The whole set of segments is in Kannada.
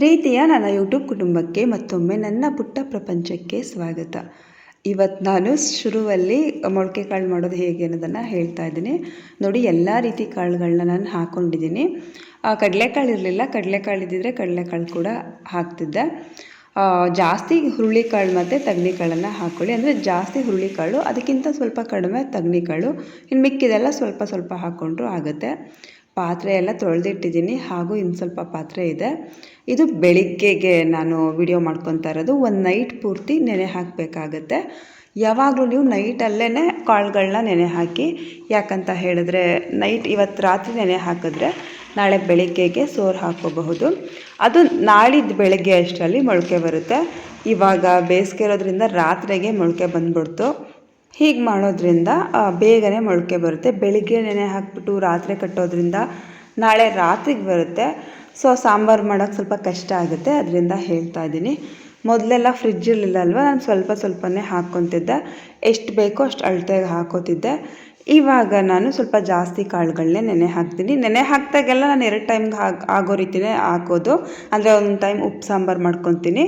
ಪ್ರೀತಿಯ ನನ್ನ ಯೂಟ್ಯೂಬ್ ಕುಟುಂಬಕ್ಕೆ ಮತ್ತೊಮ್ಮೆ ನನ್ನ ಪುಟ್ಟ ಪ್ರಪಂಚಕ್ಕೆ ಸ್ವಾಗತ. ಇವತ್ತು ನಾನು ಶುರುವಲ್ಲಿ ಮೊಳಕೆ ಕಾಳು ಮಾಡೋದು ಹೇಗೆ ಅನ್ನೋದನ್ನು ಹೇಳ್ತಾ ಇದ್ದೀನಿ. ನೋಡಿ, ಎಲ್ಲ ರೀತಿ ಕಾಳುಗಳನ್ನ ನಾನು ಹಾಕ್ಕೊಂಡಿದ್ದೀನಿ. ಕಡಲೆಕಾಳು ಇರಲಿಲ್ಲ, ಕಡಲೆಕಾಳು ಇದ್ದಿದ್ರೆ ಕಡಲೆಕಾಳು ಕೂಡ ಹಾಕ್ತಿದ್ದೆ. ಜಾಸ್ತಿ ಹುರುಳಿಕಾಳು ಮತ್ತು ತಗಣಿಕಾಳನ್ನು ಹಾಕ್ಕೊಳ್ಳಿ. ಅಂದರೆ ಜಾಸ್ತಿ ಹುರುಳಿಕಾಳು, ಅದಕ್ಕಿಂತ ಸ್ವಲ್ಪ ಕಡಿಮೆ ತಗಣಿಕಾಳು, ಇನ್ನು ಮಿಕ್ಕಿದೆಲ್ಲ ಸ್ವಲ್ಪ ಸ್ವಲ್ಪ ಹಾಕ್ಕೊಂಡ್ರೂ ಆಗುತ್ತೆ. ಪಾತ್ರೆ ಎಲ್ಲ ತೊಳೆದಿಟ್ಟಿದ್ದೀನಿ, ಹಾಗೂ ಇನ್ನು ಸ್ವಲ್ಪ ಪಾತ್ರೆ ಇದೆ. ಇದು ಬೆಳಿಗ್ಗೆಗೆ ನಾನು ವಿಡಿಯೋ ಮಾಡ್ಕೊತಾ ಇರೋದು. ಒಂದು ನೈಟ್ ಪೂರ್ತಿ ನೆನೆ ಹಾಕಬೇಕಾಗತ್ತೆ. ಯಾವಾಗಲೂ ನೀವು ನೈಟಲ್ಲೇ ಕಾಳುಗಳನ್ನ ನೆನೆ ಹಾಕಿ. ಯಾಕಂತ ಹೇಳಿದ್ರೆ ಇವತ್ತು ರಾತ್ರಿ ನೆನೆ ಹಾಕಿದ್ರೆ ನಾಳೆ ಬೆಳಿಗ್ಗೆಗೆ ಸೋರು ಹಾಕೋಬಹುದು. ಅದು ನಾಳಿದ್ದು ಬೆಳಗ್ಗೆ ಅಷ್ಟರಲ್ಲಿ ಮೊಳಕೆ ಬರುತ್ತೆ. ಇವಾಗ ಬೇಸಿಗೆ ಇರೋದ್ರಿಂದ ರಾತ್ರಿಗೆ ಮೊಳಕೆ ಬಂದ್ಬಿಡ್ತು. ಹೀಗೆ ಮಾಡೋದ್ರಿಂದ ಬೇಗನೆ ಮೊಳಕೆ ಬರುತ್ತೆ. ಬೆಳಿಗ್ಗೆ ನೆನೆ ಹಾಕ್ಬಿಟ್ಟು ರಾತ್ರಿ ಕಟ್ಟೋದ್ರಿಂದ ನಾಳೆ ರಾತ್ರಿಗೆ ಬರುತ್ತೆ. ಸೊ ಸಾಂಬಾರು ಮಾಡೋಕ್ಕೆ ಸ್ವಲ್ಪ ಕಷ್ಟ ಆಗುತ್ತೆ, ಅದರಿಂದ ಹೇಳ್ತಾ ಇದ್ದೀನಿ. ಮೊದಲೆಲ್ಲ ಫ್ರಿಜ್ಜಲ್ಲಿಲ್ಲ ಅಲ್ವ, ನಾನು ಸ್ವಲ್ಪ ಸ್ವಲ್ಪನೇ ಹಾಕ್ಕೊತಿದ್ದೆ. ಎಷ್ಟು ಬೇಕೋ ಅಷ್ಟು ಅಳತೆಗೆ ಹಾಕೋತಿದ್ದೆ. ಇವಾಗ ನಾನು ಸ್ವಲ್ಪ ಜಾಸ್ತಿ ಕಾಳುಗಳನ್ನೇ ನೆನೆ ಹಾಕ್ತೀನಿ. ನೆನೆ ಹಾಕಿದಾಗೆಲ್ಲ ನಾನು 2 ಟೈಮ್ಗೆ ಆಗೋ ರೀತಿಯೇ ಹಾಕೋದು. ಅಂದರೆ ಒಂದು ಟೈಮ್ ಉಪ್ಪು ಸಾಂಬಾರು ಮಾಡ್ಕೊತೀನಿ,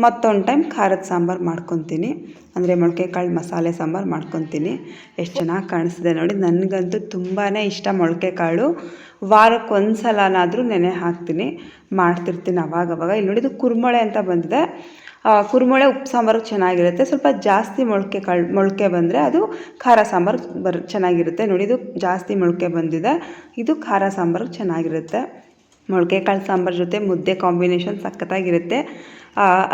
ಮತ್ತೊಂದು ಟೈಮ್ ಖಾರದ ಸಾಂಬಾರು ಮಾಡ್ಕೊತೀನಿ. ಅಂದರೆ ಮೊಳಕೆ ಕಾಳು ಮಸಾಲೆ ಸಾಂಬಾರು ಮಾಡ್ಕೊತೀನಿ. ಎಷ್ಟು ಚೆನ್ನಾಗಿ ಕಾಣಿಸ್ತಿದೆ ನೋಡಿ. ನನಗಂತೂ ತುಂಬಾ ಇಷ್ಟ ಮೊಳಕೆ ಕಾಳು. ವಾರಕ್ಕೆ ಒಂದು ಸಲನಾದರೂ ನೆನೆ ಹಾಕ್ತೀನಿ, ಮಾಡ್ತಿರ್ತೀನಿ ಅವಾಗವಾಗ. ಇಲ್ಲಿ ನೋಡಿ, ಇದು ಕುರುಮೊಳೆ ಅಂತ ಬಂದಿದೆ. ಕುರುಮೊಳೆ ಉಪ್ಪು ಸಾಂಬಾರು ಚೆನ್ನಾಗಿರುತ್ತೆ. ಸ್ವಲ್ಪ ಜಾಸ್ತಿ ಮೊಳಕೆ ಬಂದರೆ ಅದು ಖಾರ ಸಾಂಬಾರು ಚೆನ್ನಾಗಿರುತ್ತೆ. ನೋಡಿ, ಇದು ಜಾಸ್ತಿ ಮೊಳಕೆ ಬಂದಿದೆ, ಇದು ಖಾರ ಸಾಂಬಾರು ಚೆನ್ನಾಗಿರುತ್ತೆ. ಮೊಳಕೆ ಕಾಳು ಸಾಂಬಾರು ಜೊತೆ ಮುದ್ದೆ ಕಾಂಬಿನೇಷನ್ ಸಖತ್ತಾಗಿರುತ್ತೆ.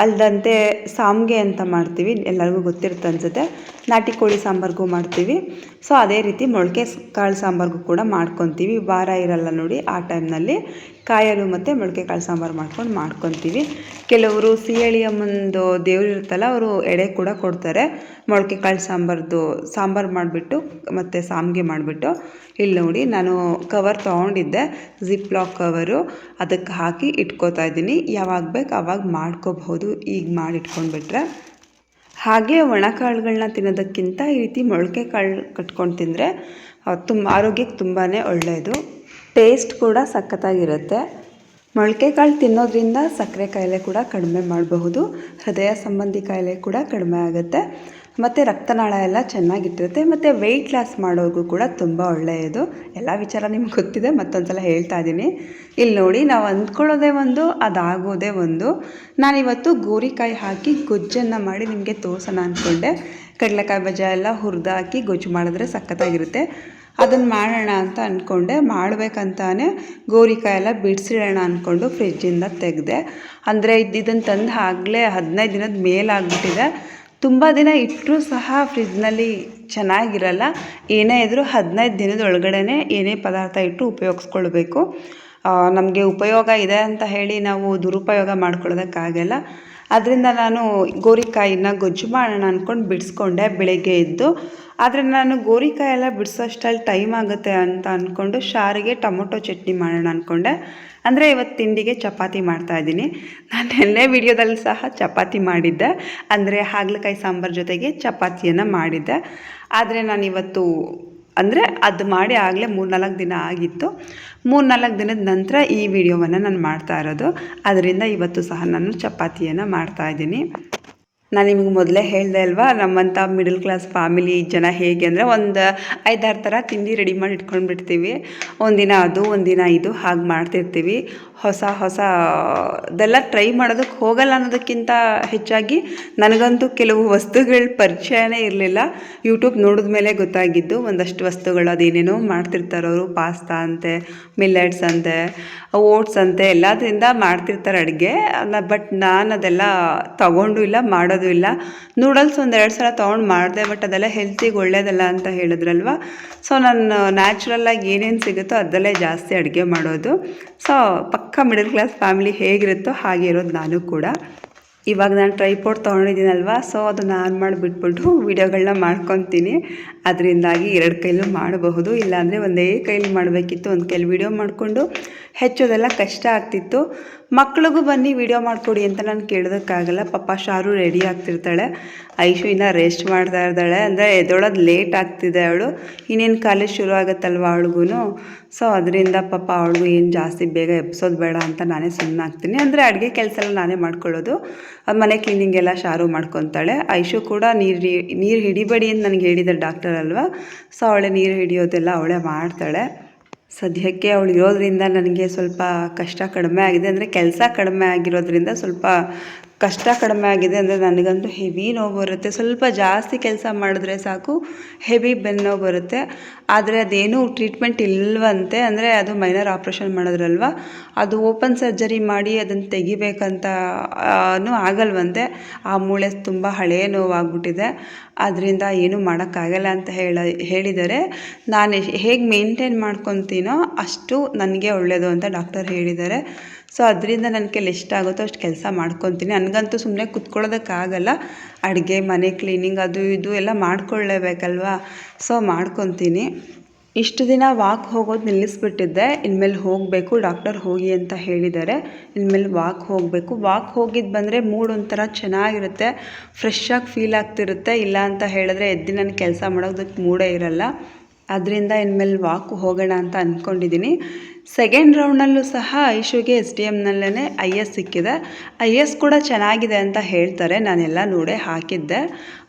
ಅಲ್ಲದಂತೆ ಸಾಮ್ಗೆ ಅಂತ ಮಾಡ್ತೀವಿ, ಎಲ್ಲರಿಗೂ ಗೊತ್ತಿರುತ್ತೆ ಅನಿಸುತ್ತೆ. ನಾಟಿ ಕೋಳಿ ಸಾಂಬಾರಿಗೂ ಮಾಡ್ತೀವಿ. ಸೊ ಅದೇ ರೀತಿ ಮೊಳಕೆ ಕಾಳು ಸಾಂಬಾರಿಗೂ ಕೂಡ ಮಾಡ್ಕೊತೀವಿ. ವಾರ ಇರಲ್ಲ ನೋಡಿ, ಆ ಟೈಮ್ನಲ್ಲಿ ಕಾಯಲು ಮತ್ತು ಮೊಳಕೆ ಕಾಳು ಸಾಂಬಾರು ಮಾಡ್ಕೊತೀವಿ. ಕೆಲವರು ಸಿಹಳಿ ಅಮ್ಮಂದು ದೇವ್ರು ಇರುತ್ತಲ್ಲ, ಅವರು ಎಡೆ ಕೂಡ ಕೊಡ್ತಾರೆ ಮೊಳಕೆ ಕಾಳು ಸಾಂಬಾರು ಮಾಡಿಬಿಟ್ಟು ಮತ್ತು ಸಾಮ್ಗೆ ಮಾಡಿಬಿಟ್ಟು. ಇಲ್ಲಿ ನೋಡಿ, ನಾನು ಕವರ್ ತೊಗೊಂಡಿದ್ದೆ, ಜಿಪ್ ಲಾಕ್ ಕವರು, ಅದಕ್ಕೆ ಹಾಕಿ ಇಟ್ಕೋತಾ ಇದ್ದೀನಿ. ಯಾವಾಗ ಬೇಕು ಆವಾಗ ಮಾಡ್ಕೋಬಹುದು, ಈಗ ಮಾಡಿ ಇಟ್ಕೊಂಡ್ಬಿಟ್ರೆ. ಹಾಗೆ ಒಣಕಾಳುಗಳನ್ನ ತಿನ್ನೋದಕ್ಕಿಂತ ಈ ರೀತಿ ಮೊಳಕೆ ಕಾಳು ಕಟ್ಕೊಂಡು ತಿಂದರೆ ಆರೋಗ್ಯಕ್ಕೆ ತುಂಬಾ ಒಳ್ಳೆಯದು. ಟೇಸ್ಟ್ ಕೂಡ ಸಖತ್ತಾಗಿರುತ್ತೆ. ಮೊಳಕೆ ಕಾಳು ತಿನ್ನೋದ್ರಿಂದ ಸಕ್ಕರೆ ಕಾಯಿಲೆ ಕೂಡ ಕಡಿಮೆ ಮಾಡಬಹುದು. ಹೃದಯ ಸಂಬಂಧಿ ಕಾಯಿಲೆ ಕೂಡ ಕಡಿಮೆ ಆಗುತ್ತೆ. ಮತ್ತು ರಕ್ತನಾಳ ಎಲ್ಲ ಚೆನ್ನಾಗಿಟ್ಟಿರುತ್ತೆ. ಮತ್ತು ವೆಯ್ಟ್ ಲಾಸ್ ಮಾಡೋರಿಗೂ ಕೂಡ ತುಂಬ ಒಳ್ಳೆಯದು. ಎಲ್ಲ ವಿಚಾರ ನಿಮ್ಗೆ ಗೊತ್ತಿದೆ, ಮತ್ತೊಂದು ಸಲ ಹೇಳ್ತಾ ಇದ್ದೀನಿ. ಇಲ್ಲಿ ನೋಡಿ, ನಾವು ಅಂದ್ಕೊಳ್ಳೋದೇ ಒಂದು, ಅದಾಗೋದೇ ಒಂದು. ನಾನಿವತ್ತು ಗೋರಿಕಾಯಿ ಹಾಕಿ ಗೊಜ್ಜನ್ನು ಮಾಡಿ ನಿಮಗೆ ತೋರಿಸೋಣ ಅಂದ್ಕೊಂಡೆ. ಕಡಲೆಕಾಯಿ ಬೀಜ ಎಲ್ಲ ಹುರಿದಾಕಿ ಗೊಜ್ಜು ಮಾಡಿದ್ರೆ ಸಖತ್ತಾಗಿರುತ್ತೆ. ಅದನ್ನು ಮಾಡೋಣ ಅಂತ ಅಂದ್ಕೊಂಡೆ. ಮಾಡಬೇಕಂತಾನೆ ಗೋರಿಕಾಯಿ ಎಲ್ಲ ಬಿಡಿಸಿಡೋಣ ಅಂದ್ಕೊಂಡು ಫ್ರಿಜ್ಜಿಂದ ತೆಗೆದೆ. ಅಂದರೆ ಇದನ್ನು ತಂದು ಆಗಲೇ 15 ದಿನದ ಮೇಲಾಗ್ಬಿಟ್ಟಿದೆ. ತುಂಬ ದಿನ ಇಟ್ಟರೂ ಸಹ ಫ್ರಿಜ್ನಲ್ಲಿ ಚೆನ್ನಾಗಿರಲ್ಲ. ಏನೇ ಇದ್ದರೂ 15 ದಿನದ ಒಳಗಡೆ ಏನೇ ಪದಾರ್ಥ ಇಟ್ಟು ಉಪಯೋಗಿಸ್ಕೊಳ್ಬೇಕು. ನಮಗೆ ಉಪಯೋಗ ಇದೆ ಅಂತ ಹೇಳಿ ನಾವು ದುರುಪಯೋಗ ಮಾಡ್ಕೊಳ್ಳೋದಕ್ಕಾಗಲ್ಲ. ಅದರಿಂದ ನಾನು ಗೋರಿಕಾಯಿನ ಗೊಜ್ಜು ಮಾಡೋಣ ಅಂದ್ಕೊಂಡು ಬಿಡಿಸ್ಕೊಂಡೆ ಬೆಳಗ್ಗೆ ಎದ್ದು. ಆದರೆ ನಾನು ಗೋರಿಕಾಯಿ ಎಲ್ಲ ಬಿಡಿಸೋಷ್ಟರಲ್ಲಿ ಟೈಮ್ ಆಗುತ್ತೆ ಅಂತ ಅಂದ್ಕೊಂಡು ಸಾರಿಗೆ ಟೊಮೊಟೊ ಚಟ್ನಿ ಮಾಡೋಣ ಅಂದ್ಕೊಂಡೆ. ಅಂದರೆ ಇವತ್ತು ತಿಂಡಿಗೆ ಚಪಾತಿ ಮಾಡ್ತಾಯಿದ್ದೀನಿ. ನಾನು ನೆನ್ನೆ ವಿಡಿಯೋದಲ್ಲಿ ಸಹ ಚಪಾತಿ ಮಾಡಿದ್ದೆ. ಅಂದರೆ ಹಾಗಲಕಾಯಿ ಸಾಂಬಾರು ಜೊತೆಗೆ ಚಪಾತಿಯನ್ನು ಮಾಡಿದ್ದೆ. ಆದರೆ ನಾನಿವತ್ತು ಅದು ಮಾಡಿ ಆಗಲೇ 3-4 ದಿನ ಆಗಿತ್ತು. 3-4 ದಿನದ ನಂತರ ಈ ವಿಡಿಯೋವನ್ನು ನಾನು ಮಾಡ್ತಾ ಇರೋದು. ಅದರಿಂದ ಇವತ್ತು ಸಹ ನಾನು ಚಪಾತಿಯನ್ನು ಮಾಡ್ತಾಯಿದ್ದೀನಿ. ನಾನು ನಿಮಗೆ ಮೊದಲೇ ಹೇಳಿದೆ ಅಲ್ವಾ, ನಮ್ಮಂಥ ಮಿಡಲ್ ಕ್ಲಾಸ್ ಫ್ಯಾಮಿಲಿ ಜನ ಹೇಗೆ ಅಂದರೆ ಒಂದು 5-6 ಥರ ತಿಂಡಿ ರೆಡಿ ಮಾಡಿ ಇಟ್ಕೊಂಡು ಬಿಡ್ತೀವಿ. ಒಂದಿನ ಅದು, ಒಂದಿನ ಇದು, ಹಾಗೆ ಮಾಡ್ತಿರ್ತೀವಿ. ಹೊಸದೆಲ್ಲ ಟ್ರೈ ಮಾಡೋದಕ್ಕೆ ಹೋಗಲ್ಲ ಅನ್ನೋದಕ್ಕಿಂತ ಹೆಚ್ಚಾಗಿ ನನಗಂತೂ ಕೆಲವು ವಸ್ತುಗಳ ಪರಿಚಯನೇ ಇರಲಿಲ್ಲ. ಯೂಟ್ಯೂಬ್ ನೋಡಿದ ಮೇಲೆ ಗೊತ್ತಾಗಿದ್ದು ಒಂದಷ್ಟು ವಸ್ತುಗಳು. ಅದೇನೇನೋ ಮಾಡ್ತಿರ್ತಾರೆ ಅವರು. ಪಾಸ್ತಾ ಅಂತೆ, ಮಿಲ್ಲೆಟ್ಸ್ ಅಂತೆ, ಓಟ್ಸ್ ಅಂತೆ, ಎಲ್ಲದರಿಂದ ಮಾಡ್ತಿರ್ತಾರೆ ಅಡುಗೆ. ಬಟ್ ನಾನು ಅದೆಲ್ಲ ತೊಗೊಂಡು ಇಲ್ಲ, ಮಾಡೋದು ಇಲ್ಲ. ನೂಡಲ್ಸ್ 1-2 ಸಲ ತೊಗೊಂಡು ಮಾಡಿದೆ, ಬಟ್ ಅದೆಲ್ಲ ಹೆಲ್ತಿಗೆ ಒಳ್ಳೇದಲ್ಲ ಅಂತ ಹೇಳಿದ್ರಲ್ವ. ಸೊ ನಾನು ನ್ಯಾಚುರಲ್ಲಾಗಿ ಏನೇನು ಸಿಗುತ್ತೋ ಅದರಲ್ಲೇ ಜಾಸ್ತಿ ಅಡುಗೆ ಮಾಡೋದು. ಸೊ ಪಕ್ಕ ಮಿಡಲ್ ಕ್ಲಾಸ್ ಫ್ಯಾಮಿಲಿ ಹೇಗಿರುತ್ತೋ ಹಾಗೆ ಇರೋದು ನಾನು ಕೂಡ. ಇವಾಗ ನಾನು ಟ್ರೈಪೋಡ್ ತೊಗೊಂಡಿದ್ದೀನಲ್ವ, ಸೊ ಅದನ್ನು ಆನ್ ಮಾಡಿಬಿಟ್ಬಿಟ್ಟು ವೀಡಿಯೋಗಳನ್ನ ಮಾಡ್ಕೊತೀನಿ. ಅದರಿಂದಾಗಿ 2 ಕೈಲೂ ಮಾಡಬಹುದು, ಇಲ್ಲಾಂದರೆ ಒಂದೇ ಕೈಲಿ ಮಾಡಬೇಕಿತ್ತು. ಒಂದು ಕೈಲಿ ವೀಡಿಯೋ ಮಾಡಿಕೊಂಡು ಹೆಚ್ಚೋದೆಲ್ಲ ಕಷ್ಟ ಆಗ್ತಿತ್ತು. ಮಕ್ಳಿಗೂ ಬನ್ನಿ ವೀಡಿಯೋ ಮಾಡಿಕೊಡಿ ಅಂತ ನಾನು ಕೇಳೋದಕ್ಕಾಗಲ್ಲ. ಪಾಪ ಶಾರು ರೆಡಿ ಆಗ್ತಿರ್ತಾಳೆ, ಐಶು ಇನ್ನೂ ರೆಸ್ಟ್ ಮಾಡ್ತಾ ಇದ್ದಾಳೆ. ಅಂದರೆ ಎದ್ದೊಳೋದು ಲೇಟ್ ಆಗ್ತಿದೆ ಅವಳು, ಇನ್ನೇನು ಕಾಲೇಜ್ ಶುರು ಆಗುತ್ತಲ್ವ ಅವಳಿಗೂ. ಸೊ ಅದರಿಂದ ಪಾಪ ಅವಳಿಗೂ ಏನು ಜಾಸ್ತಿ ಬೇಗ ಎಬ್ಸೋದು ಬೇಡ ಅಂತ ನಾನೇ ಸುಮ್ಮನಾಗ್ತೀನಿ. ಅಂದರೆ ಅಡುಗೆ ಕೆಲಸ ಎಲ್ಲ ನಾನೇ ಮಾಡ್ಕೊಳ್ಳೋದು, ಮನೆ ಕ್ಲೀನಿಂಗ್ ಎಲ್ಲ ಶಾರು ಮಾಡ್ಕೊತಾಳೆ. ಐಶು ಕೂಡ ನೀರು ಹಿಡಿಬೇಡಿ ಅಂತ ನನಗೆ ಹೇಳಿದ್ದಾರೆ ಡಾಕ್ಟರ್ ಅಲ್ವಾ, ಸೊ ಅವಳೇ ನೀರು ಹಿಡಿಯೋದೆಲ್ಲ ಅವಳೇ ಮಾಡ್ತಾಳೆ. ಸದ್ಯಕ್ಕೆ ಅವಳು ಇರೋದ್ರಿಂದ ನನಗೆ ಸ್ವಲ್ಪ ಕಷ್ಟ ಕಡಿಮೆ ಆಗಿದೆ. ಅಂದರೆ ಕೆಲಸ ಕಡಿಮೆ ಆಗಿರೋದ್ರಿಂದ ಸ್ವಲ್ಪ ಕಷ್ಟ ಕಡಿಮೆ ಆಗಿದೆ. ಅಂದರೆ ನನಗಂತೂ ಹೆವಿ ನೋವು ಬರುತ್ತೆ, ಸ್ವಲ್ಪ ಜಾಸ್ತಿ ಕೆಲಸ ಮಾಡಿದ್ರೆ ಸಾಕು ಹೆವಿ ಬೆನ್ನು ನೋವು ಬರುತ್ತೆ. ಆದರೆ ಅದೇನೂ ಟ್ರೀಟ್ಮೆಂಟ್ ಇಲ್ವಂತೆ, ಅಂದರೆ ಅದು ಮೈನರ್ ಆಪ್ರೇಷನ್ ಮಾಡಿದ್ರಲ್ವ, ಅದು ಓಪನ್ ಸರ್ಜರಿ ಮಾಡಿ ಅದನ್ನು ತೆಗಿಬೇಕಂತ ಆಗಲ್ವಂತೆ. ಆ ಮೂಳೆ ತುಂಬ ಹಳೆಯ ನೋವಾಗ್ಬಿಟ್ಟಿದೆ, ಅದರಿಂದ ಏನೂ ಮಾಡೋಕ್ಕಾಗಲ್ಲ ಅಂತ ಹೇಳಿದ್ದಾರೆ. ನಾನು ಹೇಗೆ ಮೇಂಟೈನ್ ಮಾಡ್ಕೊತೀನೋ ಅಷ್ಟು ನನಗೆ ಒಳ್ಳೆಯದು ಅಂತ ಡಾಕ್ಟರ್ ಹೇಳಿದ್ದಾರೆ. ಸೊ ಅದರಿಂದ ನನ್ನ ಕೈಲಿ ಎಷ್ಟಾಗುತ್ತೋ ಅಷ್ಟು ಕೆಲಸ ಮಾಡ್ಕೊತೀನಿ. ನನಗಂತೂ ಸುಮ್ಮನೆ ಕುತ್ಕೊಳ್ಳೋದಕ್ಕಾಗಲ್ಲ, ಅಡುಗೆ ಮನೆ ಕ್ಲೀನಿಂಗ್ ಅದು ಇದು ಎಲ್ಲ ಮಾಡ್ಕೊಳ್ಳೇಬೇಕಲ್ವಾ, ಸೊ ಮಾಡ್ಕೊತೀನಿ. ಇಷ್ಟು ದಿನ ವಾಕ್ ಹೋಗೋದು ನಿಲ್ಲಿಸ್ಬಿಟ್ಟಿದ್ದೆ, ಇನ್ಮೇಲೆ ಹೋಗಬೇಕು, ಡಾಕ್ಟರ್ ಹೋಗಿ ಅಂತ ಹೇಳಿದ್ದಾರೆ. ಇನ್ಮೇಲೆ ವಾಕ್ ಹೋಗಬೇಕು. ವಾಕ್ ಹೋಗಿದ್ದು ಬಂದರೆ ಮೂಡ್ ಒಂಥರ ಚೆನ್ನಾಗಿರುತ್ತೆ, ಫ್ರೆಶ್ಶಾಗಿ ಫೀಲ್ ಆಗ್ತಿರುತ್ತೆ. ಇಲ್ಲ ಅಂತ ಹೇಳಿದ್ರೆ ಎದ್ದು ನಾನು ಕೆಲಸ ಮಾಡೋದಕ್ಕೆ ಮೂಡೇ ಇರಲ್ಲ. ಅದರಿಂದ ಇನ್ಮೇಲೆ ವಾಕ್ ಹೋಗೋಣ ಅಂತ ಅಂದ್ಕೊಂಡಿದ್ದೀನಿ. ಸೆಕೆಂಡ್ ರೌಂಡಲ್ಲೂ ಸಹ ಐಶುಗೆ SDMನಲ್ಲೇ IS ಸಿಕ್ಕಿದೆ. IS ಕೂಡ ಚೆನ್ನಾಗಿದೆ ಅಂತ ಹೇಳ್ತಾರೆ, ನಾನೆಲ್ಲ ನೋಡೇ ಹಾಕಿದ್ದೆ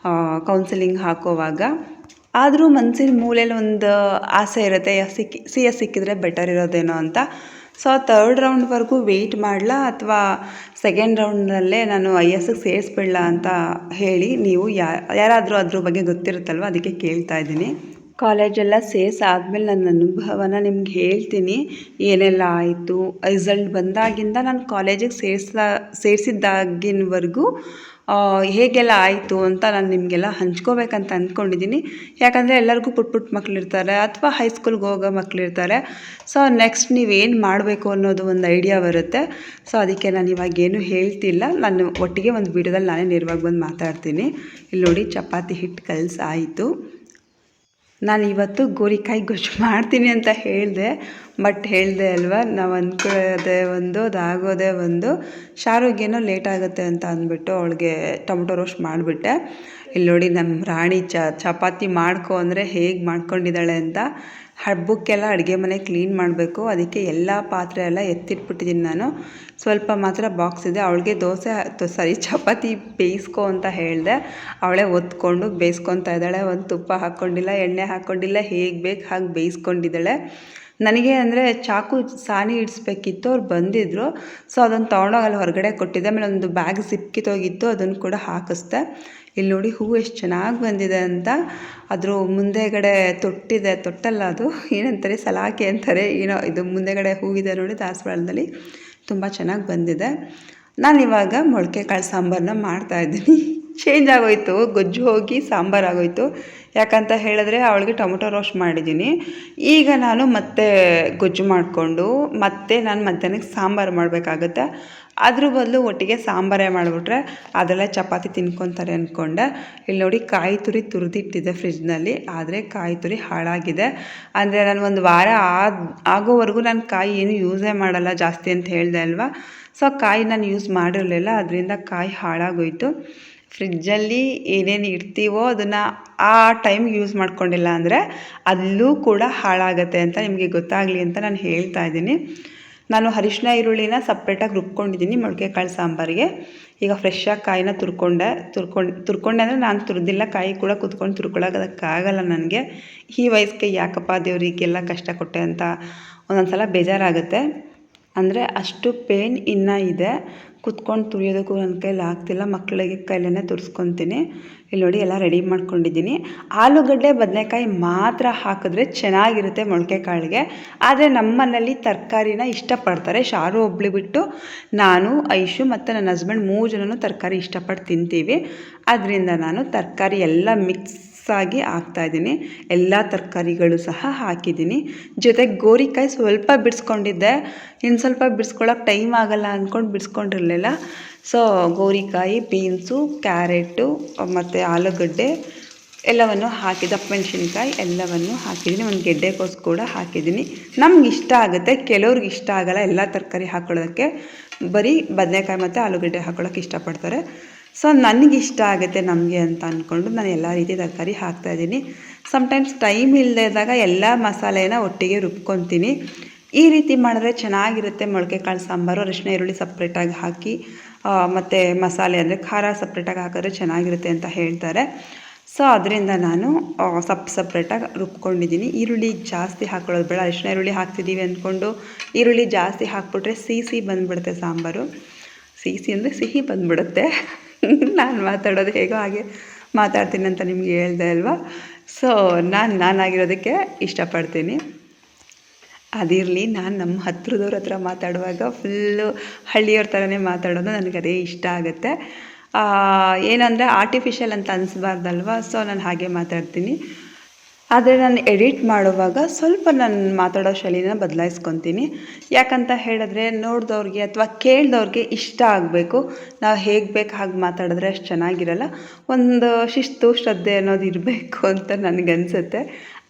ಕೌನ್ಸಿಲಿಂಗ್ ಹಾಕೋವಾಗ. ಆದರೂ ಮನಸ್ಸಿನ ಮೂಲೆಯಲ್ಲಿ ಒಂದು ಆಸೆ ಇರುತ್ತೆ, CS ಸಿಕ್ಕಿದ್ರೆ ಬೆಟರ್ ಇರೋದೇನೋ ಅಂತ. ಸೊ 3rd ರೌಂಡ್ವರೆಗೂ ವೆಯ್ಟ್ ಮಾಡಲಾ ಅಥವಾ ಸೆಕೆಂಡ್ ರೌಂಡ್ನಲ್ಲೇ ನಾನು ISಗೆ ಸೇರಿಸ್ಬಿಡ್ಲಾ ಅಂತ ಹೇಳಿ ನೀವು ಯಾರಾದರೂ ಅದ್ರ ಬಗ್ಗೆ ಗೊತ್ತಿರುತ್ತಲ್ವ, ಅದಕ್ಕೆ ಕೇಳ್ತಾ ಇದ್ದೀನಿ. ಕಾಲೇಜೆಲ್ಲ ಆದಮೇಲೆ ನನ್ನ ಅನುಭವನ ನಿಮ್ಗೆ ಹೇಳ್ತೀನಿ, ಏನೆಲ್ಲ ಆಯಿತು. ರಿಸಲ್ಟ್ ಬಂದಾಗಿಂದ ನಾನು ಕಾಲೇಜಿಗೆ ಸೇರಿಸಿದ್ದಾಗಿನವರೆಗೂ ಹೇಗೆಲ್ಲ ಆಯಿತು ಅಂತ ನಾನು ನಿಮಗೆಲ್ಲ ಹಂಚ್ಕೋಬೇಕಂತ ಅಂದ್ಕೊಂಡಿದ್ದೀನಿ. ಯಾಕಂದರೆ ಎಲ್ಲರಿಗೂ ಪುಟ್ಟ ಮಕ್ಕಳಿರ್ತಾರೆ ಅಥವಾ ಹೈಸ್ಕೂಲ್ಗೆ ಹೋಗೋ ಮಕ್ಕಳಿರ್ತಾರೆ. ಸೊ ನೆಕ್ಸ್ಟ್ ನೀವೇನು ಮಾಡಬೇಕು ಅನ್ನೋದು ಒಂದು ಐಡಿಯಾ ಬರುತ್ತೆ. ಸೊ ಅದಕ್ಕೆ ನಾನು ಇವಾಗೇನು ಹೇಳ್ತಿಲ್ಲ, ನಾನು ಒಟ್ಟಿಗೆ ಒಂದು ವೀಡಿಯೋದಲ್ಲಿ ನಾನೇ ನೇರವಾಗಿ ಬಂದು ಮಾತಾಡ್ತೀನಿ. ಇಲ್ಲಿ ನೋಡಿ, ಚಪಾತಿ ಹಿಟ್ಟು ಕಲಸಾಯಿತು. ನಾನು ಇವತ್ತು ಗೋರಿಕಾಯಿ ಗೊಜ್ಜು ಮಾಡ್ತೀನಿ ಅಂತ ಹೇಳಿದೆ, ಬಟ್ ಹೇಳಿದೆ ಅಲ್ವಾ, ನಾವು ಅಂದ್ಕೊಳ್ಳೋದೇ ಒಂದು, ಅದಾಗೋದೇ ಒಂದು. ಶಾರುಗೇನೋ ಲೇಟ್ ಆಗುತ್ತೆ ಅಂತ ಅಂದ್ಬಿಟ್ಟು ಅವಳಿಗೆ ಟೊಮೊಟೊ ರೋಸ್ಟ್ ಮಾಡಿಬಿಟ್ಟೆ. ಇಲ್ಲಿ ನೋಡಿ, ನಮ್ಮ ರಾಣಿ ಚಪಾತಿ ಮಾಡ್ಕೊ ಅಂದರೆ ಹೇಗೆ ಮಾಡ್ಕೊಂಡಿದ್ದಾಳೆ ಅಂತ. ಹಬ್ಬಕ್ಕೆಲ್ಲ ಅಡುಗೆ ಮನೆ ಕ್ಲೀನ್ ಮಾಡಬೇಕು, ಅದಕ್ಕೆ ಎಲ್ಲ ಪಾತ್ರೆ ಎಲ್ಲ ಎತ್ತಿಟ್ಬಿಟ್ಟಿದ್ದೀನಿ ನಾನು. ಸ್ವಲ್ಪ ಮಾತ್ರ ಬಾಕ್ಸ್ ಇದೆ. ಅವಳಿಗೆ ಚಪಾತಿ ಬೇಯಿಸ್ಕೊ ಅಂತ ಹೇಳಿದೆ, ಅವಳೇ ಒತ್ಕೊಂಡು ಬೇಯಿಸ್ಕೊತಾ ಇದ್ದಾಳೆ. ಒಂದು ತುಪ್ಪ ಹಾಕ್ಕೊಂಡಿಲ್ಲ, ಎಣ್ಣೆ ಹಾಕ್ಕೊಂಡಿಲ್ಲ, ಹೇಗೆ ಬೇಕು ಹಾಗೆ ಬೇಯಿಸ್ಕೊಂಡಿದ್ದಾಳೆ. ನನಗೆ ಅಂದರೆ ಚಾಕು ಸಾನಿ ಇಡಿಸ್ಬೇಕಿತ್ತು, ಅವ್ರು ಬಂದಿದ್ದರು. ಸೊ ಅದನ್ನು ತೊಗೊಂಡೋಗಿ ಅಲ್ಲಿ ಹೊರಗಡೆ ಕೊಟ್ಟಿದ್ದೆ. ಆಮೇಲೆ ಒಂದು ಬ್ಯಾಗ್ ಜಿಪ್ಕಿತೋಗಿತ್ತು, ಅದನ್ನು ಕೂಡ ಹಾಕಿಸ್ದೆ. ಇಲ್ಲಿ ನೋಡಿ ಹೂವು ಎಷ್ಟು ಚೆನ್ನಾಗಿ ಬಂದಿದೆ ಅಂತ. ಅದ್ರ ಮುಂದೆಗಡೆ ತೊಟ್ಟಲ್ಲ, ಅದು ಏನಂತಾರೆ, ಸಲಾಕೆ ಅಂತಾರೆ ಏನೋ, ಇದು ಮುಂದೆಗಡೆ ಹೂವಿದೆ ನೋಡಿ ದಾಸವಾಳದಲ್ಲಿ, ತುಂಬ ಚೆನ್ನಾಗಿ ಬಂದಿದೆ. ನಾನಿವಾಗ ಮೊಳಕೆ ಕಾಳು ಸಾಂಬಾರನ್ನ ಮಾಡ್ತಾಯಿದ್ದೀನಿ. ಚೇಂಜ್ ಆಗೋಯ್ತು, ಗೊಜ್ಜು ಹೋಗಿ ಸಾಂಬಾರು ಆಗೋಯ್ತು. ಯಾಕಂತ ಹೇಳಿದ್ರೆ ಅವಳಿಗೆ ಟೊಮೊಟೊ ರೋಸ್ಟ್ ಮಾಡಿದ್ದೀನಿ. ಈಗ ನಾನು ಮತ್ತೆ ಗೊಜ್ಜು ಮಾಡಿಕೊಂಡು ಮತ್ತೆ ನಾನು ಮಧ್ಯಾಹ್ನಕ್ಕೆ ಸಾಂಬಾರು ಮಾಡಬೇಕಾಗುತ್ತೆ. ಅದ್ರ ಬದಲು ಒಟ್ಟಿಗೆ ಸಾಂಬಾರೇ ಮಾಡಿಬಿಟ್ರೆ ಅದೆಲ್ಲ ಚಪಾತಿ ತಿನ್ಕೊತಾರೆ ಅಂದ್ಕೊಂಡೆ. ಇಲ್ಲಿ ನೋಡಿ, ಕಾಯಿ ತುರಿ ತುರಿದಿಟ್ಟಿದ್ದೆ ಫ್ರಿಜ್ನಲ್ಲಿ, ಆದರೆ ಕಾಯಿ ತುರಿ ಹಾಳಾಗಿದೆ. ಅಂದರೆ ನಾನು ಒಂದು ವಾರ ಆಗೋವರೆಗೂ ನಾನು ಕಾಯಿ ಏನು ಯೂಸೇ ಮಾಡಲ್ಲ ಜಾಸ್ತಿ ಅಂತ ಹೇಳಿದೆ ಅಲ್ವಾ. ಸೊ ಕಾಯಿ ನಾನು ಯೂಸ್ ಮಾಡಿರಲಿಲ್ಲ, ಅದರಿಂದ ಕಾಯಿ ಹಾಳಾಗೋಯ್ತು. ಫ್ರಿಜ್ಜಲ್ಲಿ ಏನೇನು ಇಡ್ತೀವೋ ಅದನ್ನು ಆ ಟೈಮ್ಗೆ ಯೂಸ್ ಮಾಡ್ಕೊಂಡಿಲ್ಲ ಅಂದರೆ ಅಲ್ಲೂ ಕೂಡ ಹಾಳಾಗತ್ತೆ ಅಂತ ನಿಮಗೆ ಗೊತ್ತಾಗಲಿ ಅಂತ ನಾನು ಹೇಳ್ತಾ ಇದ್ದೀನಿ. ನಾನು ಅರಿಶಿನ ಈರುಳ್ಳಿನ ಸಪ್ರೇಟಾಗಿ ರುಬ್ಕೊಂಡಿದ್ದೀನಿ ಮೊಳಕೆ ಕಾಳು ಸಾಂಬಾರಿಗೆ. ಈಗ ಫ್ರೆಶ್ಶಾಗಿ ಕಾಯಿನ ತುರ್ಕೊಂಡೆ ಅಂದರೆ ನಾನು ತುರಿದಿಲ್ಲ, ಕಾಯಿ ಕೂಡ ಕೂತ್ಕೊಂಡು ತುರ್ಕೊಳ್ಳೋದಕ್ಕಾಗಲ್ಲ ನನಗೆ. ಈ ವಯಸ್ಸಿಗೆ ಯಾಕಪ್ಪ ದೇವರಿಗೆಲ್ಲ ಕಷ್ಟ ಕೊಟ್ಟೆ ಅಂತ ಒಂದೊಂದು ಸಲ ಬೇಜಾರಾಗುತ್ತೆ. ಅಂದರೆ ಅಷ್ಟು ಪೇನ್ ಇನ್ನೂ ಇದೆ, ಕುತ್ಕೊಂಡು ತುರಿಯೋದಕ್ಕೂ ನನ್ನ ಕೈಲಿ ಆಗ್ತಿಲ್ಲ, ಮಕ್ಕಳಿಗೆ ಕೈಲೇ ತುರಿಸ್ಕೊತೀನಿ. ಇಲ್ಲಿ ನೋಡಿ, ಎಲ್ಲ ರೆಡಿ ಮಾಡ್ಕೊಂಡಿದ್ದೀನಿ. ಆಲೂಗಡ್ಡೆ ಬದನೆಕಾಯಿ ಮಾತ್ರ ಹಾಕಿದ್ರೆ ಚೆನ್ನಾಗಿರುತ್ತೆ ಮೊಳಕೆ ಕಾಳಿಗೆ. ಆದರೆ ನಮ್ಮ ಮನೇಲಿ ತರಕಾರಿನ ಇಷ್ಟಪಡ್ತಾರೆ. ಶಾರು ಒಬ್ಳು ಬಿಟ್ಟು ನಾನು, ಐಶು ಮತ್ತು ನನ್ನ ಹಸ್ಬೆಂಡ್ 3 ಜನನೂ ತರಕಾರಿ ಇಷ್ಟಪಟ್ಟು ತಿಂತೀವಿ. ಅದರಿಂದ ನಾನು ತರಕಾರಿ ಎಲ್ಲ ಮಿಕ್ಸ್ ಆಗಿ ಹಾಕ್ತಾಯಿದ್ದೀನಿ. ಎಲ್ಲ ತರಕಾರಿಗಳು ಸಹ ಹಾಕಿದ್ದೀನಿ. ಜೊತೆಗೆ ಗೋರಿಕಾಯಿ ಸ್ವಲ್ಪ ಬಿಡಿಸ್ಕೊಂಡಿದ್ದೆ, ಇನ್ನು ಸ್ವಲ್ಪ ಬಿಡಿಸ್ಕೊಳ್ಳೋಕೆ ಟೈಮ್ ಆಗಲ್ಲ ಅಂದ್ಕೊಂಡು ಬಿಡಿಸ್ಕೊಂಡಿರಲಿಲ್ಲ. ಸೊ ಗೋರಿಕಾಯಿ, ಬೀನ್ಸು, ಕ್ಯಾರೆಟು ಮತ್ತು ಆಲೂಗಡ್ಡೆ ಎಲ್ಲವನ್ನು ಹಾಕಿ ದಪ್ಪಮೆಣಸಿನ್ಕಾಯಿ ಎಲ್ಲವನ್ನು ಹಾಕಿದ್ದೀನಿ. ಒಂದು ಗೆಡ್ಡೆಕೋಸು ಕೂಡ ಹಾಕಿದ್ದೀನಿ. ನಮ್ಗೆ ಇಷ್ಟ ಆಗುತ್ತೆ, ಕೆಲವ್ರಿಗೆ ಇಷ್ಟ ಆಗಲ್ಲ ಎಲ್ಲ ತರಕಾರಿ ಹಾಕೊಳ್ಳೋದಕ್ಕೆ. ಬರೀ ಬದನೆಕಾಯಿ ಮತ್ತು ಆಲೂಗಡ್ಡೆ ಹಾಕೊಳ್ಳೋಕೆ ಇಷ್ಟಪಡ್ತಾರೆ. ಸೊ ನನಗಿಷ್ಟ ಆಗುತ್ತೆ ನಮಗೆ ಅಂತ ಅಂದ್ಕೊಂಡು ನಾನು ಎಲ್ಲ ರೀತಿ ತರಕಾರಿ ಹಾಕ್ತಾಯಿದ್ದೀನಿ. ಸಮ್ಟೈಮ್ಸ್ ಟೈಮ್ ಇಲ್ಲದೆ ಇದ್ದಾಗ ಎಲ್ಲ ಮಸಾಲೆನ ಒಟ್ಟಿಗೆ ರುಬ್ಕೊತೀನಿ. ಈ ರೀತಿ ಮಾಡಿದ್ರೆ ಚೆನ್ನಾಗಿರುತ್ತೆ. ಮೊಳಕೆ ಕಾಳು ಸಾಂಬಾರು ಅರಿಶಿನ ಈರುಳ್ಳಿ ಸಪ್ರೇಟಾಗಿ ಹಾಕಿ ಮತ್ತು ಮಸಾಲೆ ಅಂದರೆ ಖಾರ ಸಪ್ರೇಟಾಗಿ ಹಾಕಿದ್ರೆ ಚೆನ್ನಾಗಿರುತ್ತೆ ಅಂತ ಹೇಳ್ತಾರೆ. ಸೊ ಅದರಿಂದ ನಾನು ಸಪ್ರೇಟಾಗಿ ರುಬ್ಕೊಂಡಿದ್ದೀನಿ. ಈರುಳ್ಳಿ ಜಾಸ್ತಿ ಹಾಕೊಳ್ಳೋದು ಬೇಡ. ಅರಿಶಿನ ಈರುಳ್ಳಿ ಹಾಕ್ತಿದ್ದೀವಿ ಅಂದ್ಕೊಂಡು ಈರುಳ್ಳಿ ಜಾಸ್ತಿ ಹಾಕ್ಬಿಟ್ರೆ ಸಿಹಿ ಬಂದುಬಿಡುತ್ತೆ ಸಾಂಬಾರು. ಸಿಹಿ ಅಂದರೆ ಸಿಹಿ ಬಂದುಬಿಡುತ್ತೆ. ನಾನು ಮಾತಾಡೋದು ಹೇಗೋ ಹಾಗೆ ಮಾತಾಡ್ತೀನಿ ಅಂತ ನಿಮ್ಗೆ ಹೇಳ್ದೆ ಅಲ್ವಾ. ಸೊ ನಾನಾಗಿರೋದಕ್ಕೆ ಇಷ್ಟಪಡ್ತೀನಿ. ಅದಿರಲಿ, ನಾನು ನಮ್ಮ ಹತ್ರದವ್ರ ಹತ್ರ ಮಾತಾಡುವಾಗ ಫುಲ್ಲು ಹಳ್ಳಿಯವ್ರ ಥರನೇ ಮಾತಾಡೋದು, ನನಗೆ ಅದೇ ಇಷ್ಟ ಆಗುತ್ತೆ. ಏನಂದರೆ ಆರ್ಟಿಫಿಷಿಯಲ್ ಅಂತ ಅನಿಸ್ಬಾರ್ದಲ್ವ. ಸೊ ನಾನು ಹಾಗೆ ಮಾತಾಡ್ತೀನಿ. ಆದರೆ ನಾನು ಎಡಿಟ್ ಮಾಡುವಾಗ ಸ್ವಲ್ಪ ನಾನು ಮಾತಾಡೋ ಶೈಲಿನ ಬದಲಾಯಿಸ್ಕೊತೀನಿ. ಯಾಕಂತ ಹೇಳಿದ್ರೆ ನೋಡಿದವ್ರಿಗೆ ಅಥವಾ ಕೇಳಿದವ್ರಿಗೆ ಇಷ್ಟ ಆಗಬೇಕು. ನಾವು ಹೇಗೆ ಬೇಕು ಹಾಗೆ ಮಾತಾಡಿದ್ರೆ ಅಷ್ಟು ಚೆನ್ನಾಗಿರಲ್ಲ. ಒಂದು ಶಿಸ್ತು ಶ್ರದ್ಧೆ ಅನ್ನೋದು ಇರಬೇಕು ಅಂತ ನನಗನ್ಸುತ್ತೆ.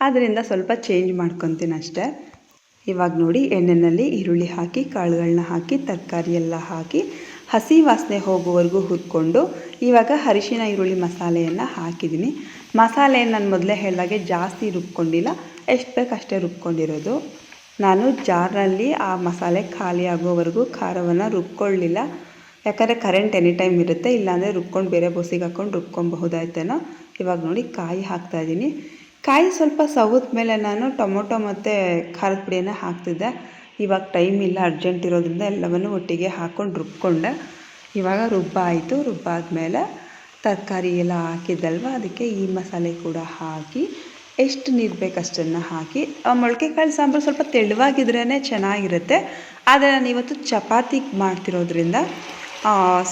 ಆದ್ದರಿಂದ ಸ್ವಲ್ಪ ಚೇಂಜ್ ಮಾಡ್ಕೊತೀನಿ ಅಷ್ಟೇ. ಇವಾಗ ನೋಡಿ, ಎಣ್ಣೆಯಲ್ಲಿ ಈರುಳ್ಳಿ ಹಾಕಿ ಕಾಳುಗಳನ್ನ ಹಾಕಿ ತರಕಾರಿ ಎಲ್ಲ ಹಾಕಿ ಹಸಿ ವಾಸನೆ ಹೋಗುವವರೆಗೂ ಹುರ್ಕೊಂಡು ಇವಾಗ ಅರಿಶಿನ ಈರುಳ್ಳಿ ಮಸಾಲೆಯನ್ನು ಹಾಕಿದ್ದೀನಿ. ಮಸಾಲೆ ನಾನು ಮೊದಲೇ ಹೇಳಿದಾಗೆ ಜಾಸ್ತಿ ರುಬ್ಕೊಂಡಿಲ್ಲ, ಎಷ್ಟು ಬೇಕು ಅಷ್ಟೇ ರುಬ್ಕೊಂಡಿರೋದು. ನಾನು ಜಾರ್ನಲ್ಲಿ ಆ ಮಸಾಲೆ ಖಾಲಿ ಆಗೋವರೆಗೂ ಖಾರವನ್ನು ರುಬ್ಕೊಳ್ಳಿಲ್ಲ. ಯಾಕಂದರೆ ಕರೆಂಟ್ ಎನಿ ಟೈಮ್ ಇರುತ್ತೆ, ಇಲ್ಲಾಂದರೆ ರುಬ್ಕೊಂಡು ಬೇರೆ ಬೋಸಿಗೆ ಹಾಕ್ಕೊಂಡು ರುಬ್ಕೊಬಹುದಾಯ್ತೇನೋ. ಇವಾಗ ನೋಡಿ ಕಾಯಿ ಹಾಕ್ತಾಯಿದ್ದೀನಿ. ಕಾಯಿ ಸ್ವಲ್ಪ ಸೌದ ಮೇಲೆ ನಾನು ಟೊಮೊಟೊ ಮತ್ತು ಖಾರದ ಪುಡಿಯನ್ನು ಹಾಕ್ತಿದ್ದೆ. ಇವಾಗ ಟೈಮ್ ಇಲ್ಲ, ಅರ್ಜೆಂಟ್ ಇರೋದ್ರಿಂದ ಎಲ್ಲವನ್ನು ಒಟ್ಟಿಗೆ ಹಾಕ್ಕೊಂಡು ರುಬ್ಕೊಂಡೆ. ಇವಾಗ ರುಬ್ಬಾಯಿತು. ರುಬ್ಬಾದ್ಮೇಲೆ ತರಕಾರಿ ಎಲ್ಲ ಹಾಕಿದ್ದಲ್ವ, ಅದಕ್ಕೆ ಈ ಮಸಾಲೆ ಕೂಡ ಹಾಕಿ ಎಷ್ಟು ನೀರು ಬೇಕು ಅಷ್ಟನ್ನು ಹಾಕಿ. ಮೊಳಕೆ ಕಾಳು ಸಾಂಬಾರು ಸ್ವಲ್ಪ ತೆಳುವಾಗಿದ್ರೇ ಚೆನ್ನಾಗಿರುತ್ತೆ. ಆದರೆ ನಾನು ಇವತ್ತು ಚಪಾತಿಗೆ ಮಾಡ್ತಿರೋದ್ರಿಂದ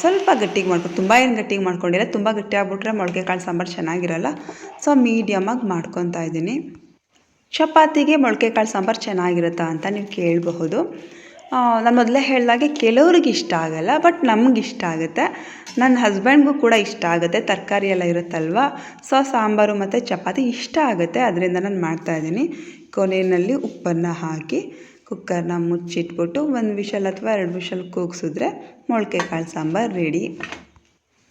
ಸ್ವಲ್ಪ ಗಟ್ಟಿಗೆ ಮಾಡ್ಕೊಂಡು, ತುಂಬ ಏನು ಗಟ್ಟಿಗೆ ಮಾಡ್ಕೊಂಡಿಲ್ಲ. ತುಂಬ ಗಟ್ಟಿ ಆಗ್ಬಿಟ್ರೆ ಮೊಳಕೆ ಕಾಳು ಸಾಂಬಾರು ಚೆನ್ನಾಗಿರಲ್ಲ. ಸೊ ಮೀಡಿಯಮಾಗಿ ಮಾಡ್ಕೊತಾ ಇದ್ದೀನಿ. ಚಪಾತಿಗೆ ಮೊಳಕೆ ಕಾಳು ಸಾಂಬಾರು ಚೆನ್ನಾಗಿರುತ್ತಾ ಅಂತ ನೀವು ಕೇಳಬಹುದು. ನಾನು ಮೊದಲೇ ಹೇಳಿದಾಗೆ ಕೆಲವ್ರಿಗೆ ಇಷ್ಟ ಆಗಲ್ಲ, ಬಟ್ ನಮಗಿಷ್ಟ ಆಗುತ್ತೆ. ನನ್ನ ಹಸ್ಬೆಂಡ್ಗೂ ಕೂಡ ಇಷ್ಟ ಆಗುತ್ತೆ. ತರಕಾರಿ ಎಲ್ಲ ಇರುತ್ತಲ್ವ, ಸೊ ಸಾಂಬಾರು ಮತ್ತು ಚಪಾತಿ ಇಷ್ಟ ಆಗುತ್ತೆ. ಅದರಿಂದ ನಾನು ಮಾಡ್ತಾಯಿದ್ದೀನಿ. ಕೊನೆಯಲ್ಲಿ ಉಪ್ಪನ್ನು ಹಾಕಿ ಕುಕ್ಕರ್ನ ಮುಚ್ಚಿಟ್ಬಿಟ್ಟು 1 ವಿಷಲ್ ಅಥವಾ 2 ವಿಷಲ್ ಕೂಗಿಸಿದ್ರೆ ಮೊಳಕೆ ಕಾಳು ಸಾಂಬಾರು ರೆಡಿ.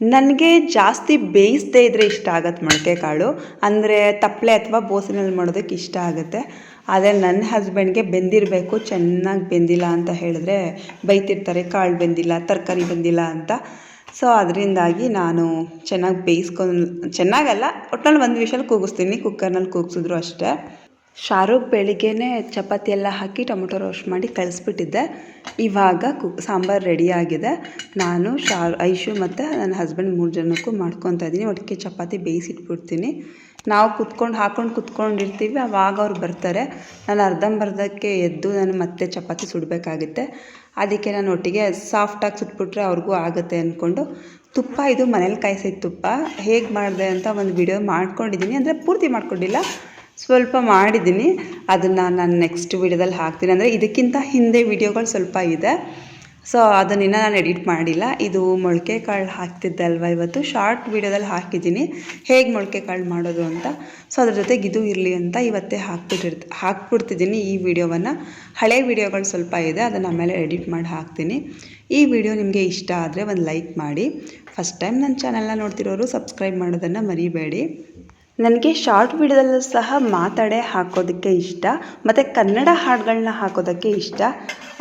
ನನಗೆ ಜಾಸ್ತಿ ಬೇಯಿಸದೇ ಇದ್ದರೆ ಇಷ್ಟ ಆಗುತ್ತೆ ಮೊಳಕೆ ಕಾಳು. ಅಂದರೆ ತಪ್ಪಲೆ ಅಥವಾ ಬೋಸಿನಲ್ಲಿ ಮಾಡೋದಕ್ಕೆ ಇಷ್ಟ ಆಗುತ್ತೆ. ಆದರೆ ನನ್ನ ಹಸ್ಬೆಂಡ್ಗೆ ಬೆಂದಿರಬೇಕು, ಚೆನ್ನಾಗಿ ಬೆಂದಿಲ್ಲ ಅಂತ ಹೇಳಿದ್ರೆ ಬೈತಿರ್ತಾರೆ, ಕಾಳು ಬೆಂದಿಲ್ಲ, ತರಕಾರಿ ಬೆಂದಿಲ್ಲ ಅಂತ. ಸೊ ಅದರಿಂದಾಗಿ ನಾನು ಚೆನ್ನಾಗಲ್ಲ, ಒಟ್ಟಿನಲ್ಲಿ 1 ವಿಷಲ್ ಕೂಗಿಸ್ತೀನಿ. ಕುಕ್ಕರ್ನಲ್ಲಿ ಕೂಗಿಸಿದ್ರು ಅಷ್ಟೇ. ಶಾರುಖ್ ಬೆಳಿಗ್ಗೆನೇ ಚಪಾತಿ ಎಲ್ಲ ಹಾಕಿ ಟೊಮೊಟೊ ರೋಸ್ಟ್ ಮಾಡಿ ಕಳಿಸ್ಬಿಟ್ಟಿದ್ದೆ. ಇವಾಗ ಸಾಂಬಾರು ರೆಡಿಯಾಗಿದೆ. ನಾನು ಐಶು ಮತ್ತು ನನ್ನ ಹಸ್ಬೆಂಡ್ 3 ಜನಕ್ಕೂ ಮಾಡ್ಕೊತಾ ಇದ್ದೀನಿ. ಒಟ್ಟಿಗೆ ಚಪಾತಿ ಬೇಯಿಸಿಟ್ಬಿಡ್ತೀನಿ. ನಾವು ಕುತ್ಕೊಂಡಿರ್ತೀವಿ, ಆವಾಗ ಅವ್ರು ಬರ್ತಾರೆ. ನಾನು ಅರ್ಧಂಬರ್ಧಕ್ಕೆ ಎದ್ದು ನಾನು ಮತ್ತೆ ಚಪಾತಿ ಸುಡಬೇಕಾಗುತ್ತೆ. ಅದಕ್ಕೆ ನಾನು ಒಟ್ಟಿಗೆ ಸಾಫ್ಟಾಗಿ ಸುಟ್ಬಿಟ್ರೆ ಅವ್ರಿಗೂ ಆಗುತ್ತೆ ಅಂದ್ಕೊಂಡು ತುಪ್ಪ, ಇದು ಮನೇಲಿ ಕಾಯಿಸಿದ ತುಪ್ಪ, ಹೇಗೆ ಮಾಡಿದೆ ಅಂತ ಒಂದು ವಿಡಿಯೋ ಮಾಡ್ಕೊಂಡಿದ್ದೀನಿ. ಅಂದರೆ ಪೂರ್ತಿ ಮಾಡ್ಕೊಂಡಿಲ್ಲ, ಸ್ವಲ್ಪ ಮಾಡಿದ್ದೀನಿ. ಅದನ್ನು ನಾನು ನೆಕ್ಸ್ಟ್ ವೀಡಿಯೋದಲ್ಲಿ ಹಾಕ್ತೀನಿ. ಅಂದರೆ ಇದಕ್ಕಿಂತ ಹಿಂದೆ ವೀಡಿಯೋಗಳು ಸ್ವಲ್ಪ ಇದೆ. ಸೊ ಅದನ್ನಿನ್ನು ನಾನು ಎಡಿಟ್ ಮಾಡಿಲ್ಲ. ಇದು ಮೊಳಕೆ ಕಾಳು ಹಾಕ್ತಿದ್ದಲ್ವ, ಇವತ್ತು ಶಾರ್ಟ್ ವೀಡಿಯೋದಲ್ಲಿ ಹಾಕಿದ್ದೀನಿ ಹೇಗೆ ಮೊಳಕೆ ಕಾಳು ಮಾಡೋದು ಅಂತ. ಸೊ ಅದ್ರ ಜೊತೆಗೆ ಇದು ಇರಲಿ ಅಂತ ಇವತ್ತೇ ಹಾಕ್ಬಿಡ್ತಿದ್ದೀನಿ ಈ ವಿಡಿಯೋವನ್ನು. ಹಳೆ ವೀಡಿಯೋಗಳು ಸ್ವಲ್ಪ ಇದೆ, ಅದನ್ನು ಆಮೇಲೆ ಎಡಿಟ್ ಮಾಡಿ ಹಾಕ್ತೀನಿ. ಈ ವಿಡಿಯೋ ನಿಮಗೆ ಇಷ್ಟ ಆದರೆ ಒಂದು ಲೈಕ್ ಮಾಡಿ. ಫಸ್ಟ್ ಟೈಮ್ ನನ್ನ ಚಾನಲ್ನ ನೋಡ್ತಿರೋರು ಸಬ್ಸ್ಕ್ರೈಬ್ ಮಾಡೋದನ್ನು ಮರಿಬೇಡಿ. ನನಗೆ ಶಾರ್ಟ್ ವೀಡಿಯೋದಲ್ಲೂ ಸಹ ಮಾತಾಡೇ ಹಾಕೋದಕ್ಕೆ ಇಷ್ಟ, ಮತ್ತು ಕನ್ನಡ ಹಾಡುಗಳನ್ನ ಹಾಕೋದಕ್ಕೆ ಇಷ್ಟ.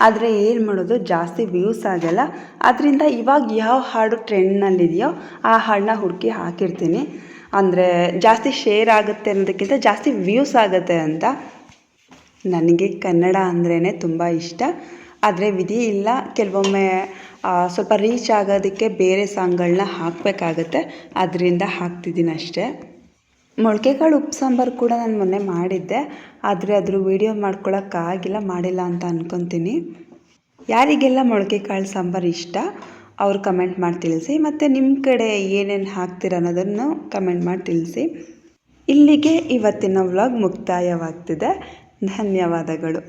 ಆದರೆ ಏನು ಮಾಡೋದು, ಜಾಸ್ತಿ ವ್ಯೂಸ್ ಆಗಲ್ಲ. ಅದರಿಂದ ಇವಾಗ ಯಾವ ಹಾಡು ಟ್ರೆಂಡ್ನಲ್ಲಿದೆಯೋ ಆ ಹಾಡನ್ನ ಹುಡುಕಿ ಹಾಕಿರ್ತೀನಿ. ಅಂದರೆ ಜಾಸ್ತಿ ಶೇರ್ ಆಗುತ್ತೆ ಅನ್ನೋದಕ್ಕಿಂತ ಜಾಸ್ತಿ ವ್ಯೂಸ್ ಆಗುತ್ತೆ ಅಂತ. ನನಗೆ ಕನ್ನಡ ಅಂದ್ರೇ ತುಂಬ ಇಷ್ಟ. ಆದರೆ ವಿಧಿ ಇಲ್ಲ, ಕೆಲವೊಮ್ಮೆ ಸ್ವಲ್ಪ ರೀಚ್ ಆಗೋದಕ್ಕೆ ಬೇರೆ ಸಾಂಗ್ಗಳನ್ನ ಹಾಕಬೇಕಾಗತ್ತೆ. ಅದರಿಂದ ಹಾಕ್ತಿದ್ದೀನಿ ಅಷ್ಟೇ. ಮೊಳಕೆ ಕಾಳು ಉಪ್ಪು ಸಾಂಬಾರು ಕೂಡ ನಾನು ಮೊನ್ನೆ ಮಾಡಿದ್ದೆ, ಆದರೆ ಅದ್ರ ವೀಡಿಯೋ ಮಾಡಿಲ್ಲ ಅಂತ ಅಂದ್ಕೊತೀನಿ. ಯಾರಿಗೆಲ್ಲ ಮೊಳಕೆ ಕಾಳು ಸಾಂಬಾರು ಇಷ್ಟ ಅವ್ರು ಕಮೆಂಟ್ ಮಾಡಿ ತಿಳಿಸಿ. ಮತ್ತು ನಿಮ್ಮ ಕಡೆ ಏನೇನು ಹಾಕ್ತೀರ ಅನ್ನೋದನ್ನು ಕಮೆಂಟ್ ಮಾಡಿ ತಿಳಿಸಿ. ಇಲ್ಲಿಗೆ ಇವತ್ತಿನ ವ್ಲಾಗ್ ಮುಕ್ತಾಯವಾಗ್ತಿದೆ. ಧನ್ಯವಾದಗಳು.